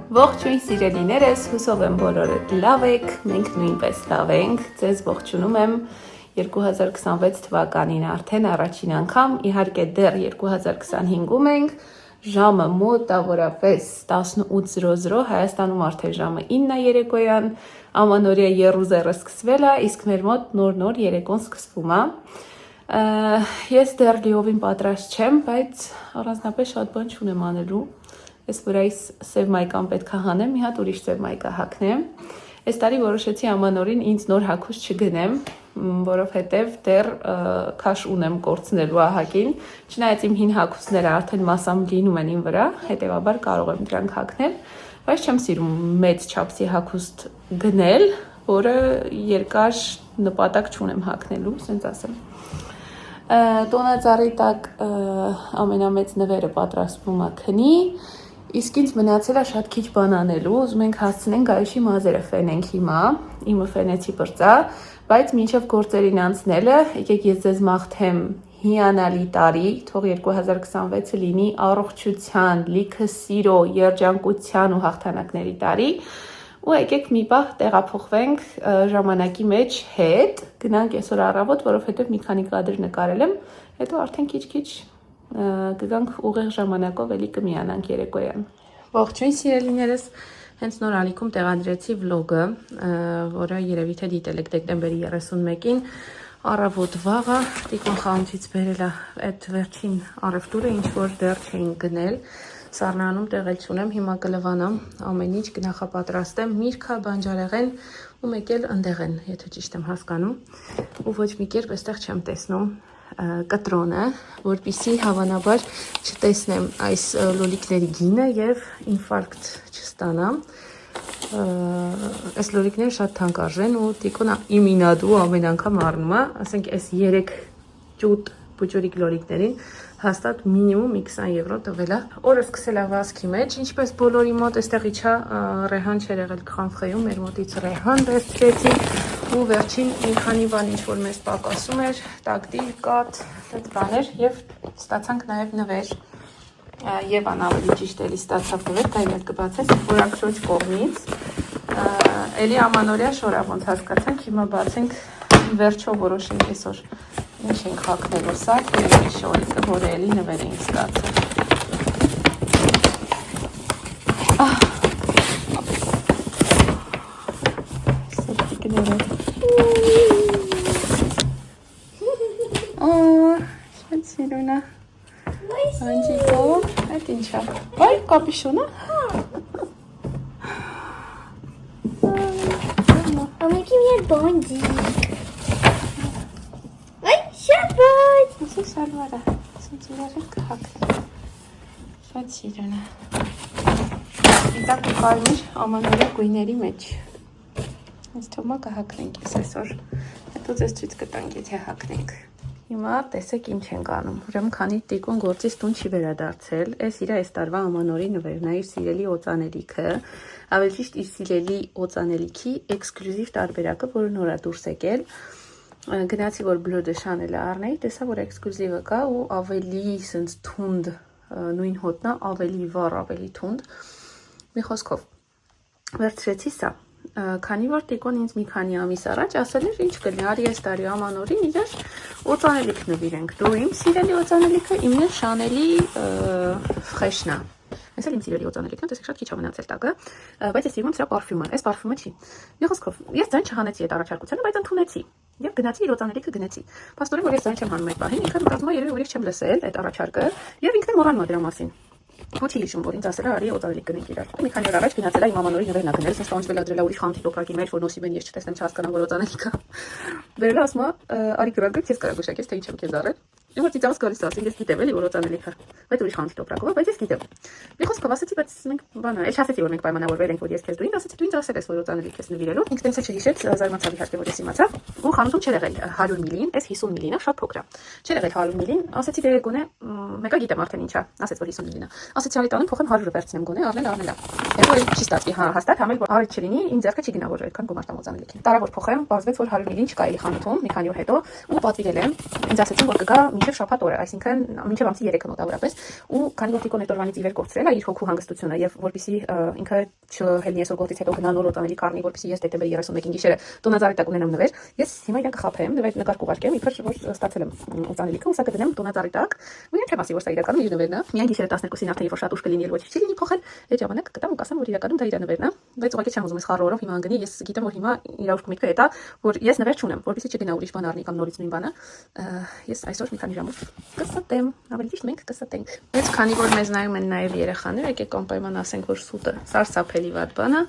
Ողջույն սիրելիներս, հուսով եմ բոլորդ լավ եք, մենք նույնպես լավ ենք, ձեզ ողջունում եմ 2026 թվականին արդեն առաջին անգամ, իհարկե դեռ 2025-ում ենք, ժամը մոտավորապես 18:00 Հայաստանում արդեն ժամը 9 երեկոյան, ամանորյա եռուզեռը սկսվել է, իսկ մեր մոտ նոր երեկոն սկսվում է։ Ես դեռ լիովին պատրաստ չեմ, բայց առանձնապես շատ բան չունեմ անելու։ Ես որ այս սև մայկան պետք է հանեմ, մի հատ ուրիշ սև մայկա հագնեմ։ Այս տարի որոշեցի ամանորին ինձ նոր հագուստ չգնեմ, որովհետև դեռ քաշ ունեմ կորցնելու ահագին, չնայած իմ հին հագուստները արդեն մասամբ լինում են իմ վրա, հետևաբար կարող եմ դրանք հագնել, բայց չեմ սիրում մեծ չափսի հագուստ գնել, որը երկար նպատակ չունեմ հագնելու, ասենց ասեմ։ Տոնածառի տակ ամենամեծ նվերը պատրաստվում է քնի, իսկ ինձ մնացել է շատ քիչ բան անելու, ուզում ենք հասցնենք Գայուշի մազերը ֆենենք հիմա, իմը ֆենեցի բրծա, բայց մինչև գործերին անցնելը, եկեք ես ձեզ մաղթեմ հիանալի տարի, թող 2026-ը լինի առողջության, լիքը սիրո, երջանկության ու հաղթանակների տարի, ու եկեք մի պահ տեղափոխվենք ժամանակի մեջ հետ, գնանք այսօր առավոտ, որովհետև մի քանի կադր նկարել եմ, հետո արդեն քիչ-քիչ գանք ուղիղ ժամանակով էլի կմիանանք երեկոյան։ Ողջույն սիրելիներս, հենց նոր ալիքում տեղադրեցի վլոգը, որը երևի թե դիտել եք դեկտեմբերի 31-ին, առավոտ վաղը Տիկոն խանութից բերել է այդ վերջին առևտուրը, ինչ որ դեռ չէին գնել, սառնանում տեղել չունեմ, հիմա կլվանամ ամեն ինչ կնախապատրաստեմ, միրգա, բանջարեղեն ու մեկ էլ ընդեղեն, եթե ճիշտ եմ հասկանում, ու ոչ մի կերպ այստեղ չեմ տեսնում կտրոնը, որպեսզի հավանաբար չտեսնեմ այս լոլիկների գինը եւ ինֆարկտ չստանամ։ Այս լոլիկները շատ թանկ արժեն ու Տիկոնը իմինադու ամեն անգամ առնում է, ասենք այս 3 ճուտ բուջուրիկ լոլիկներին հաստատ մինիմում 20 եվրո տվել է։ Օրը սկսել է վազքի մեջ, ինչպես բոլորի մոտ, այստեղ իջա Ռեհան չէր եղել Քրանֆրեում, մեր մոտից Ռեհան վերցրեցի ու վերջին մի քանի բան ինչ որ մեզ պակասում էր, տակտիլ, կաթ, այդ բաներ եւ ստացանք նաեւ նվեր։ Եվան ավելի ճիշտ էլի ստացավ նվեր, դա իմ հետ կբացես որակրոջ կողմից։ Էլի ամանորյա շորա ոնց հասկացանք, հիմա բացենք վերջով որոշենք այսօր ինչ ենք հագնելու, սա կերևի շորիկը, որը էլի նվեր ենք ստացել։ Սրտիկները։ Շատ սիրուն է։ Անջիկով, այդ ինչ է։ Այ, կապիշոն է։ Ամեկի մի հետ բանջիկ։ Շաբաթ! Ասի շալվարը, ասենց իրար ենք հագնել, շատ սիրուն է, դիտակ ու կարմիր ամանորյա գույների մեջ, ես թոմա կհագնենք ես այսօր, հետո ձեզ ցույց կտանք եթե հագնենք, հիմա տեսեք ինչ ենք անում, ուրեմն քանի Տիկոն գործից տուն չի վերադարձել, այս իր այս տարվա ամանորի նվերն է, իր սիրելի օծանելիքը, ավելի ճիշտ իր սիրելի օծանելիքի էքսկլյուզիվ տարբերակը, որը նոր է դուրս եկել, գնացի որ բլոդը շանելը առնեի, տեսա որ էքսկլյուզիվը կա ու ավելի սենց թունդ նույն հոտնա, ավելի վառ, ավելի թունդ, մի խոսքով վերցրեցի սա, քանի որ Տիկոն ինձ մի քանի ամիս առաջ ասել էր ինչ կլինի, արի այս տարի ամանորին իրար օծանելիք նվիրենք, դու իմ սիրելի օծանելիքը, իմն էլ շանելի ֆրեշն է, Ես էլ իմ սիրելի օծանելիքն եմ, տեսեք շատ քիչ ամենացել տակը, բայց ես սիրում եմ սրա պարֆյումը, այս պարֆյումը չի։ Մի խոսքով, ես ձայն չհանեցի այդ առաջարկությանը, բայց ընդունեցի։ Եվ գնացի իր օծանելիքը գնեցի։ Փաստորեն որ ես ձայն չեմ հանում այդ պահին, ինքը մտածում է երևի որ ես չեմ լսել այդ առաջարկը, եւ ինքն էլ մոռանում է դրա մասին։ Ոչի հիշում որ ինձ ասել է արի օծանելիք գնենք իրար։ Մի քանի օր առաջ գնացել է իմ ամանորի նվերն ակնել, ասես տանջվել ադրել է ուրիշ խանութի տոպրակի մեջ, որ նոսիբ են ես չտեսնեմ չհասկանամ որ օծանելիքը։ Վերել ասում է արի գրագ քեզ կարա գուշակես թե ինչ եմ քեզ առել։ Իմ ծիծաղս գալիս ասել ես գիտեմ էլի որ օծանելիքը, բայց ուրիշ խանութի տոպրակով, բայց ես գիտեմ։ Մի խոսքով ասեցի, բայց մենք բանը, էլ չասեցի որ մենք պայմանավորվել ենք որ ես քեզ դու ինձ ասեցի դու ինձ ասել ես որ օծանելիք ես նվիրելու։ Ինքս տենց չհիշեց, զարմացավ իհարկե որ ես իմացա։ Ու խանութում չէր եղել 100 միլին, այս 50 միլին է, շատ փոքր է։ Չէր եղել 100 միլին, ասեցի դե գոնե մեկը գիտեմ արդեն ինչա, ասեց որ 50 միլին է։ Ասեցի արի տանեմ փոխեմ 100-ը վերցնեմ գոնե, առնել։ Հետո էլ չի ստացվի, հա, հաստատ համել որ արի չլինի, ինձ ձեռքը չի գնա որ այդքան գումար տամ օծանելիքին։ Տարա որ փոխեմ, բացվեց որ 100 միլին չկա էլի խանութում, մի քանի օր հետո ու պատվիրել եմ։ Ինձ ասեցին որ կգա մինչև մինչև շաբաթ օրը, այսինքն մինչև ամսի 3-ը մոտավորապես, ու քանի որ Տիկոն այդ օրվանից ի վեր կորցրել է իր հոգու հանգստությունը եւ որպեսի ինքը չհելնի այսօր գործից հետո գնա նոր օտանելի կառնի, որպեսի ես դեկտեմբերի 31-ին գիշերը տոնածառի տակ ունենամ նվեր, ես հիմա իրան կխաբեմ, նվեր նկար կուղարկեմ, իբր որ ստացել եմ օտանելիքը, ու սա կդնեմ տոնածառի տակ, ու իրեն չեմ ասի, որ սա իրականում իր նվերն է, միայն գիշերը 12-ին արդեն որ շատ ուշ կլինի, ոչ չի լինի փոխել, այդ ժամանակ կտամ ու կասեմ, որ իրականում դա իր նվերն է, բայց ուղղակի չեմ ուզում այս խառը օրով հիմա անգնի, ես գիտեմ, որ հիմա իր ուշք միտքը հետա, որ ես նվեր չունեմ, որպեսի չգնա ուրիշ բան առնի կամ նորից նույն բանը, ես այսօր մի քանի ժամով կստեմ, ավելի ճիշտ մենք կստենք։ Բայց քանի որ մեզ նայում են նաև երեխաներ, եկեք անպայման ասենք, որ սուտը սարսափելի վատ բան է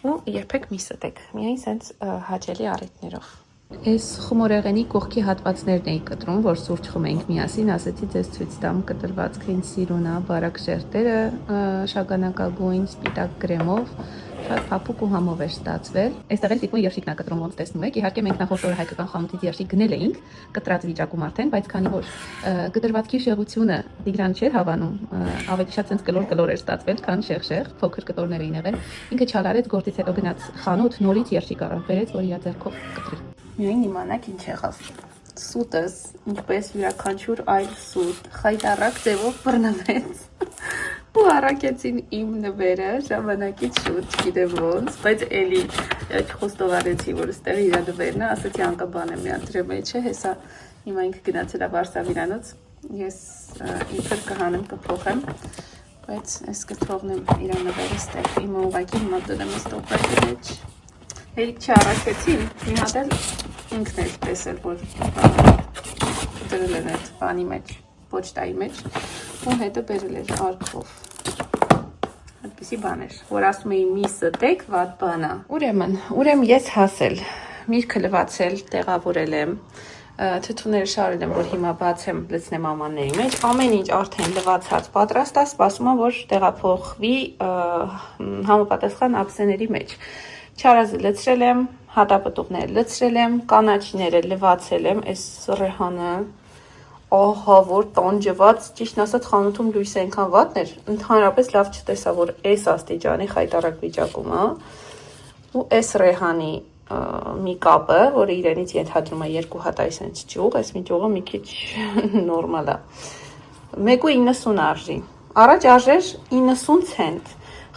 ու երբեք մի ստեք, միայն սենց հաճելի առիթներով։ Այս խմորեղենի կողքի հատվածներն էի կտրում, որ սուրճ խմենք միասին, ասեցի ձեզ ցույց տամ կտրվածքը ինձ սիրուն է, բարակ շերտերը շագանակագույն սպիտակ կրեմով, շատ փափուկ ու համով էր ստացվել։ Այստեղ էլ Տիկոն երշիկն է կտրում, ոնց տեսնում եք։ Իհարկե մենք նախորդ օրը հայկական խանութից երշիկ գնել էինք, կտրած վիճակում արդեն, բայց քանի որ կտրվածքի շեղությունը Տիգրան չէր հավանում, ավելի շատ sense կլոր էր ստացվել, քան շեղ, փոքր կտորներ էին եղել։ Ինքը չալարեց գործից հետո գնաց խանութ, նորից երշիկ առավ, բերեց, որ իր ձեռքով կտրի։ Միայն իմանաք ինչ եղավ։ Սուտս, ինչպես յուրաքանչյուր այլ սուտ, խայտառակ ձևով բռնվեց ու առակեցին իմ նվերը ժամանակից շուտ, չգիտեմ ոնց, բայց էլի չխոստովարեցի, որ ստեղ իր նվերն է, ասեցի անկաբան եմ մի հատ դրեմ էջը, հեսա հիմա ինքը գնացել է Վարշավիրանոց, ես իբր կհանեմ, կփոխեմ, բայց ես կթողնեմ իր նվերը ստեղ, իմը ուղղակի հիմա դրեմ այս տոպակի մեջ, հերիք չառակեցին, մի հատ էլ ինքն էր տեսել, որ դրել են այդ բանի մեջ, պոչտայի մեջ, ու հետը բերել էր արկղով, այդպիսի բան էր, որ ասում էի մի ստեք, վատ բան է։ Ուրեմն ես հասել, միրգը լվացել, տեղավորել եմ, թթուները շարել եմ, որ հիմա բացեմ, լցնեմ ամանների մեջ, ամեն ինչ արդեն լվացած պատրաստ է, սպասում եմ, որ տեղափոխվի համապատասխան ափսեների մեջ։ Չարազը լցրել եմ, հատապտուղները լցրել եմ, կանաչիները լվացել եմ, այս ռեհանը, ահա որ տանջված, ճիշտն ասած խանութում լույսը այնքան վատն էր, ընդհանրապես լավ չտեսա, որ այս աստիճանի խայտառակ վիճակում է, ու այս ռեհանի մի կապը, որը իրենից ենթադրում է 2 հատ այսենց ճյուղ, այս մի ճյուղը մի քիչ նորմալ է, 1.90 արժի, առաջ արժեր 90 ցենտ,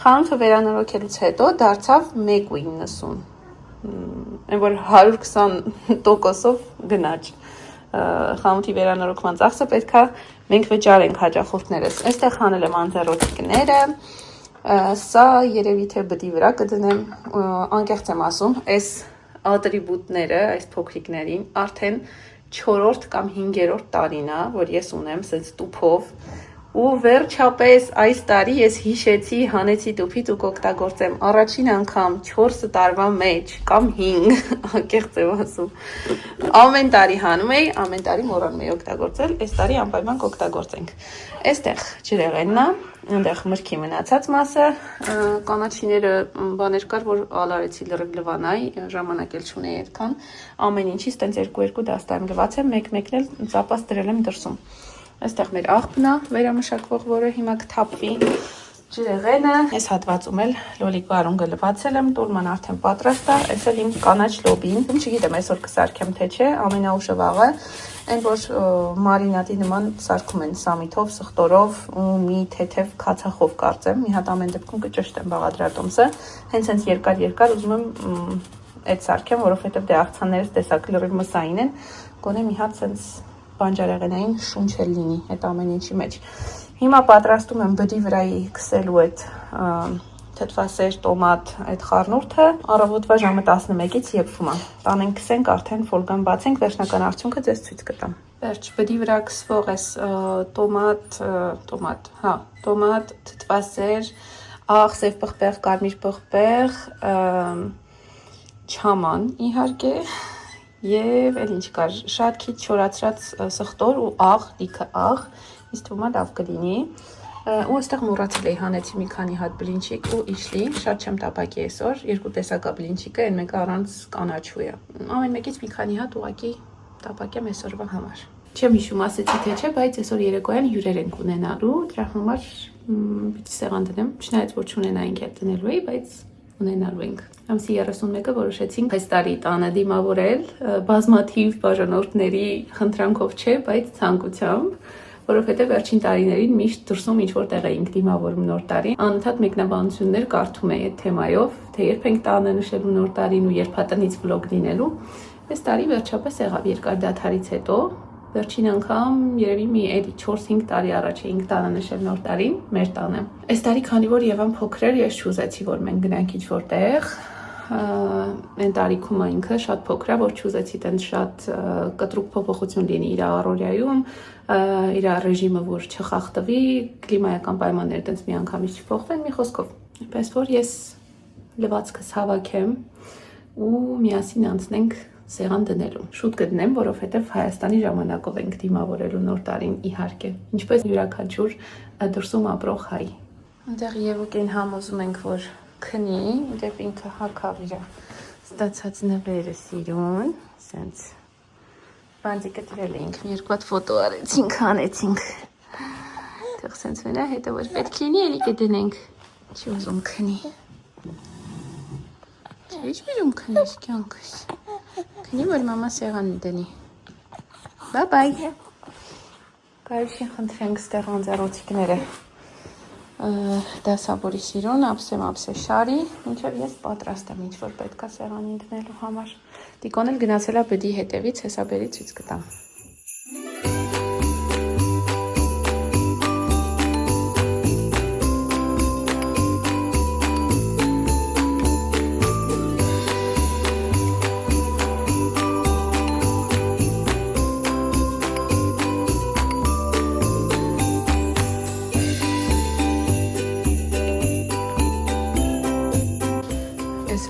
խանութը վերանորոգելուց հետո դարձավ 1.90, այն որ 120%-ով գնաճ, խանութի վերանորոգման ծախսը պետքա մենք վճարենք հաճախորդներս, այստեղ հանել եմ անձեռոցիկները, սա երևի թե բդի վրա կդնեմ, անկեղծ եմ ասում, այս ատրիբուտները, այս փոքրիկներին արդեն 4-րդ կամ 5-րդ տարին է, որ ես ունեմ սենց տուփով, ու վերջապես այս տարի ես հիշեցի, հանեցի տուփից ու կօգտագործեմ առաջին անգամ 4 տարվա մեջ կամ 5, անկեղծ եմ ասում, ամեն տարի հանում էի, ամեն տարի մոռանում էի օգտագործել, այս տարի անպայման կօգտագործենք, այստեղ ջրեղենն է, այնտեղ մրգի մնացած մասը, կանաչիները բաներ կար, որ ալարեցի լրիվ լվանայի, ժամանակ էլ չունեի այդքան, ամեն ինչից տենց 2 դաստայում լվացեմ, մեկ-մեկն էլ ծապած դրել եմ դրսում։ Այստեղ մեր աղբն է վերամշակվող, որը հիմա կթափվի, ջրեղենը, այս հատվածում էլ լոլիկու արունգը լվացել եմ, տոլման արդեն պատրաստ է, այս էլ իմ կանաչ լոբին, չգիտեմ այսօր կսարքեմ թե չէ, ամենաուշը վաղը, այն որ մարինադի նման սարքում են սամիթով, սխտորով ու մի թեթև քացախով կարծեմ, մի հատ ամեն դեպքում կճշտեմ բաղադրատոմսը, հենց երկար ուզում եմ այդ սարքեմ, որովհետև դե աղցաններս տեսակ լրիվ մսային են, գոնե մի հատ սենց բանջարեղենային շունչ էլ լինի այդ ամեն ինչի մեջ։ Հիմա պատրաստում եմ բդի վրայի քսելու այդ թթվասեր տոմատ այդ խառնուրդը, առավոտվա ժամը 11-ից եփվում է։ Տանենք քսենք, արդեն ֆոլգան բացենք, վերջնական արդյունքը ձեզ ցույց կտամ։ Վերջ բդի վրա քսվող այս տոմատ, թթվասեր, աղ, սև պղպեղ, կարմիր պղպեղ, չաման իհարկե Եվ էլ ինչ կար, շատ քիչ չորացրած սխտոր ու աղ, լիքը աղ, ինձ թվում է լավ կլինի, ու այստեղ մոռացել էի հանեցի մի քանի հատ բլինչիկ ու իջլի, շատ չեմ տապակի այսօր, 2 տեսակա բլինչիկը, այն մեկը առանց կանաչու է, ամեն մեկից մի քանի հատ ուղղակի տապակեմ այսօրվա համար։ Չեմ հիշում ասեցի թե չէ, բայց այսօր երեկոյան հյուրեր ենք ունենալու, դրա համար պիտի սեղան դնեմ, չնայած որ չունենայինք էլ դնելու էի, բայց ունենալու ենք։ Ամսի 31-ը որոշեցինք այս տարի տանը դիմավորել, բազմաթիվ բաժանորդների խնդրանքով չէ, բայց ցանկությամբ, որովհետև վերջին տարիներին միշտ դրսում ինչ-որ տեղ էինք դիմավորում նոր տարին, անընդհատ մեկնաբանություններ կարդում էի այդ թեմայով, թե երբ ենք տանը նշելու նոր տարին ու երբ տնից վլոգ լինելու։ Այս տարի վերջապես եղավ երկար դադարից հետո, վերջին անգամ երևի մի 4-5 տարի առաջ էինք տանը նշել նոր տարին, մեր տանը։ Այս տարի քանի որ Եվան փոքր էր, ես չուզեցի, որ մենք գնանք ինչ-որ տեղ, այն տարիքում ինքը շատ փոքր է, որ չուզեցի տենց շատ կտրուկ փոփոխություն լինի իր առօրյայում, իր ռեժիմը որ չխախտվի, կլիմայական պայմանները տենց միանգամից չփոխվեն, մի խոսքով։ Այնպես որ ես լվացքս հավաքեմ ու միասին անցնենք սեղան դնելու։ Շուտ կդնեմ, որովհետև Հայաստանի ժամանակով ենք դիմավորելու նոր տարին, իհարկե, ինչպես յուրաքանչյուր դրսում ապրող հայ։ Այնտեղ Եվուկին համոզում ենք, որ քնի, դեպ ինքը հագավ իր ստացած նվերը սիրուն, սենց բանտիկը դրել էինք, մի երկու հատ ֆոտո արեցինք, հանեցինք։ Այդտեղ սենց մենա, հետո որ պետք լինի, էլի կդնենք։ Չի ուզում քնի։ Չէ, ինչ քնես կյանքս։ Քնի, որ մամա սեղանը դնի։ Բայ։ Կարիքին խնդրենք ստեղ անձեռոցիկները դասավորի սիրուն, ապսե շարի, մինչև ես պատրաստ եմ ինչ-որ պետք է սեղանին դնելու համար։ Տիկոն էլ գնացել է բդի հետևից, հեսա բերի ցույց կտամ։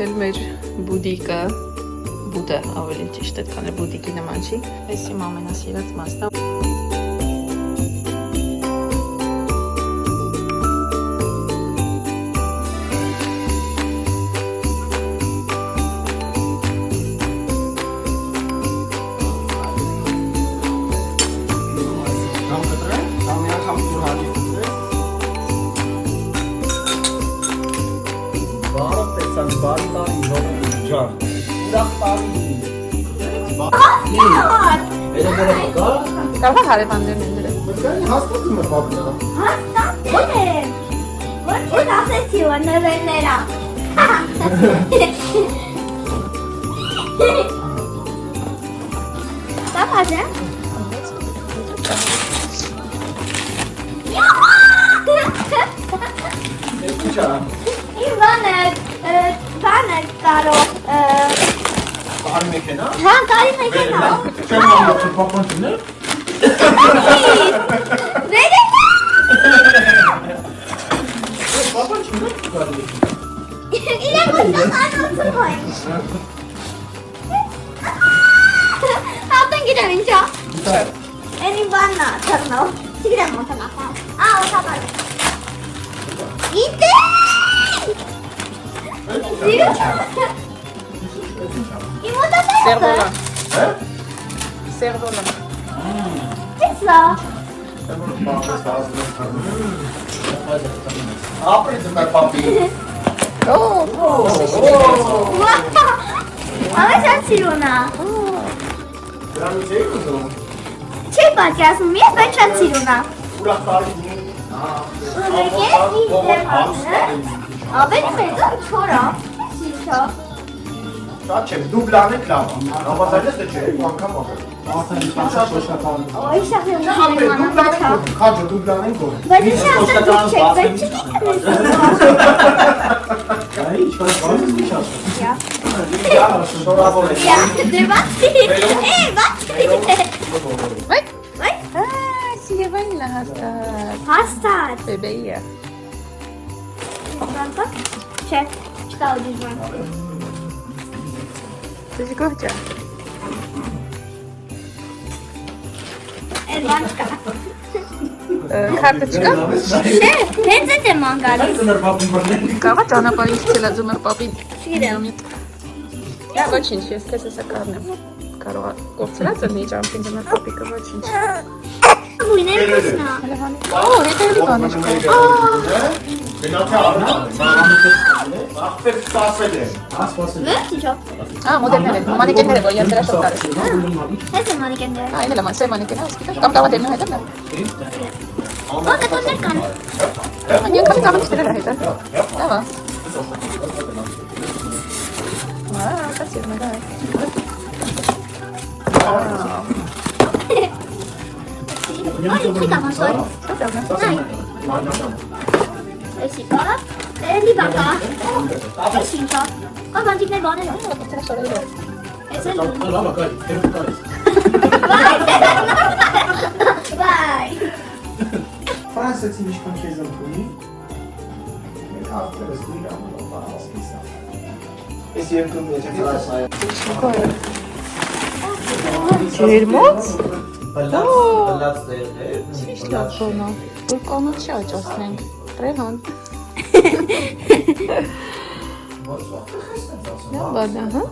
Էլ մեր բուդիկը, բուդը ավելի ճիշտ է, քան բուդիկի նման չի, այս իմ ամենասիրած մասն է։ Կարող է հարևաններն են դրել։ Հաստատում է պատմելը։ Հաստատել եմ։ Որ ասեցի որ նվերներա։ Դա բաժե։ Բանը կարո Կարի մեքենա։ Հա, կարի մեքենա։ Չեմ անում չփոխանցներ։ Վերեք։ Պապան չունի կարի։ Իրենք անոցում են։ Հատեն գիտեմ ինչա։ Էնի բաննա թռնով։ Չգիտեմ ոնց է։ Օթապար։ Իդե։ Սերդոլա։ Սերդոլա։ Տեսա։ Ապրեց մեր պապի։ Ամեն սիրունա։ Դրանից էի ուզում։ Չի պատկերացնում, ես բայց շատ սիրունա։ Ուրախ տարի ունի։ Ավելի մեծ է չորա։ Շիշա։ Շատ չեմ, դու բլանեք լավ, նավազայլես է չէ, ու անգամ աղել։ Օй, շատ եմ Դու բլանեք, խաջը դու բլանեք գոր։ Բայց ինչ ասել դուք չեք, բայց չգիտեմ ես։ Շորավոր է։ Դե բացի։ Վայ։ Սիրևանն է հաստատ։ Հաստատ։ Բեբեի է։ Բանտա։ Չէ, չկա ուժման։ Դու գոհ ես։ Էդ բան չկա։ Քարտը չկա։ Չէ, հենց էդ եմ անգալիս։ Կարա ճանապարհին ցելա ձմեր պապին։ Չգիտեմ։ Դա ոչինչ, ես քեզ հեսա կառնեմ։ Կարող է կորցրած լինի ճամփին ձմեր պապիկը ոչինչ։ Գույներ կուսնա։ Օ, հետևի բաներ կա։ Գնացա առնա։ Ախպեր սպասել եմ։ Ինչո՞վ։ մոդելներ են, մանեկեններ են, որ իրենց դրա շոկ տարել։ Հենց է մանեկենները։ Այն էլ է սև մանեկենը, ասկիտ կամ տավա դեմնը հետը։ Ո՞ր կտոններ կան։ Անկամի ծաղանից դրել է հետը։ Տավա։ Կացիր մգա է։ Այ, ինչ կա մասոր։ Էսի կա։ Էլի բակա։ Էս ինչա։ Կա բանջիկներ բաներ։ Էս էլ։ Բայ։ Ֆրանսիացի ինչքան քեզ ընդունի։ Մենք ավտերս դիրա մոբայլսկիսա։ Ես երկում եմ ֆրանսիա։ Ջերմոց։ Բլած դերներ։ Ճիշտ է բոնա։ Որ կանաչի աճացնենք։ Ռեհան։ Բադա, հա։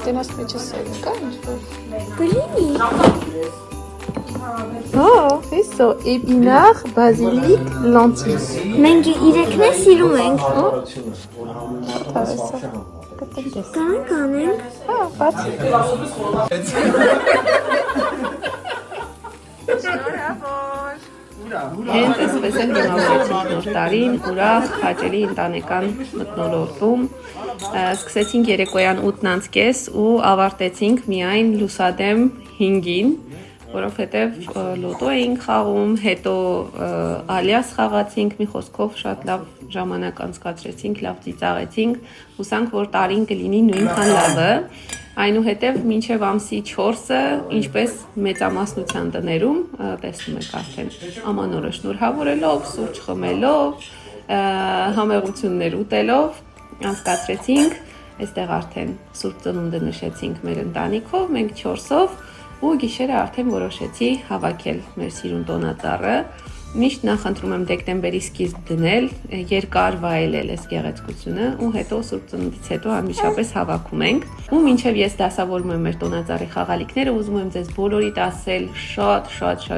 Տենաս մեջը սև կա ինչ-որ։ Բլինի։ Հեսո, էպինար, բազիլիկ, լանտիլ։ Մենք իրեքն է սիրում ենք։ Կանենք անենք։ Հա, բաց։ Հենց այսպես էլ դիմավորեցինք նոր տարին, ուրախ, հաճելի ընտանեկան մթնոլորտում, սկսեցինք երեկոյան 8:30 ու ավարտեցինք միայն լուսադեմ 5-ին, որովհետև լոտո էինք խաղում, հետո ալյաս խաղացինք, մի խոսքով շատ լավ ժամանակ անցկացրեցինք, լավ ծիծաղեցինք, հուսանք, որ տարին կլինի նույնքան լավը, այնուհետև մինչև ամսի 4-ը, ինչպես մեծամասնության տներում, տեսնում եք արդեն ամանորը շնորհավորելով, սուրճ խմելով, համեղություններ ուտելով, անցկացրեցինք, այստեղ արդեն սուրբ ծնունդը նշեցինք մեր ընտանիքով, մենք 4-ով, ու գիշերը արդեն որոշեցի հավաքել մեր սիրուն տոնածառը, միշտ նախընտրում եմ դեկտեմբերի սկիզբ դնել, երկար վայելել այս գեղեցկությունը ու հետո սուրբ ծնունդից հետո անմիջապես հավաքում ենք։ Ու մինչև ես դասավորում եմ մեր տոնածառի խաղալիքները, ուզում եմ ձեզ բոլորիդ ասել շատ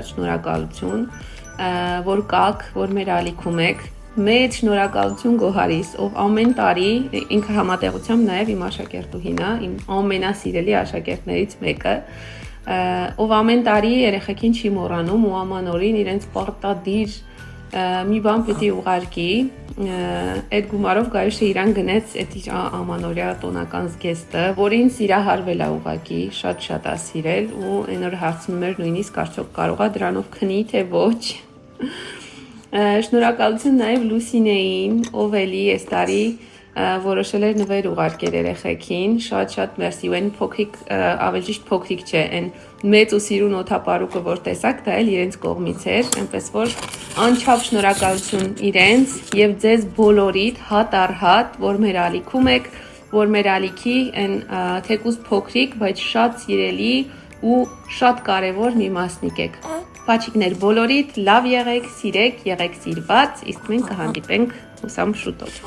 շնորհակալություն, որ կաք, որ մեր ալիքում եք։ Մեծ շնորհակալություն Գոհարիս, ով ամեն տարի ինքը համատեղությամբ նաև իմ աշակերտուհին է, իմ ամենասիրելի աշակերտներից մեկը, ով ամեն տարի երեխեքին չի մոռանում ու ամանորին իրենց պարտադիր մի բան պիտի ուղարկի, այդ գումարով Գարիշը իրան գնեց այդ իր ամանորյա տոնական զգեստը, որին սիրահարվել է ուղղակի, շատ է սիրել ու այն օր հարցնում էր նույնիսկ արդյոք կարող է դրանով քնի թե ոչ։ Շնորհակալություն նաև Լուսինեին, ով էլի այս տարի որոշել էր նվեր ուղարկել երեխեքին, շատ մերսի, ու այն փոքրիկ, ավելի ճիշտ փոքրիկ չէ, այն մեծ ու սիրուն օդապարուկը, որ տեսակ, դա էլ իրենց կողմից էր, այնպես որ անչափ շնորհակալություն իրենց եւ ձեզ բոլորիդ հատ առ հատ, որ մեր ալիքում եք, որ մեր ալիքի այն թեկուզ փոքրիկ, բայց շատ սիրելի ու շատ կարևոր մի մասնիկ եք։ Պաչիկներ բոլորիդ, լավ եղեք, սիրեք, եղեք սիրված, իսկ մենք կհանդիպենք հուսամ շուտով։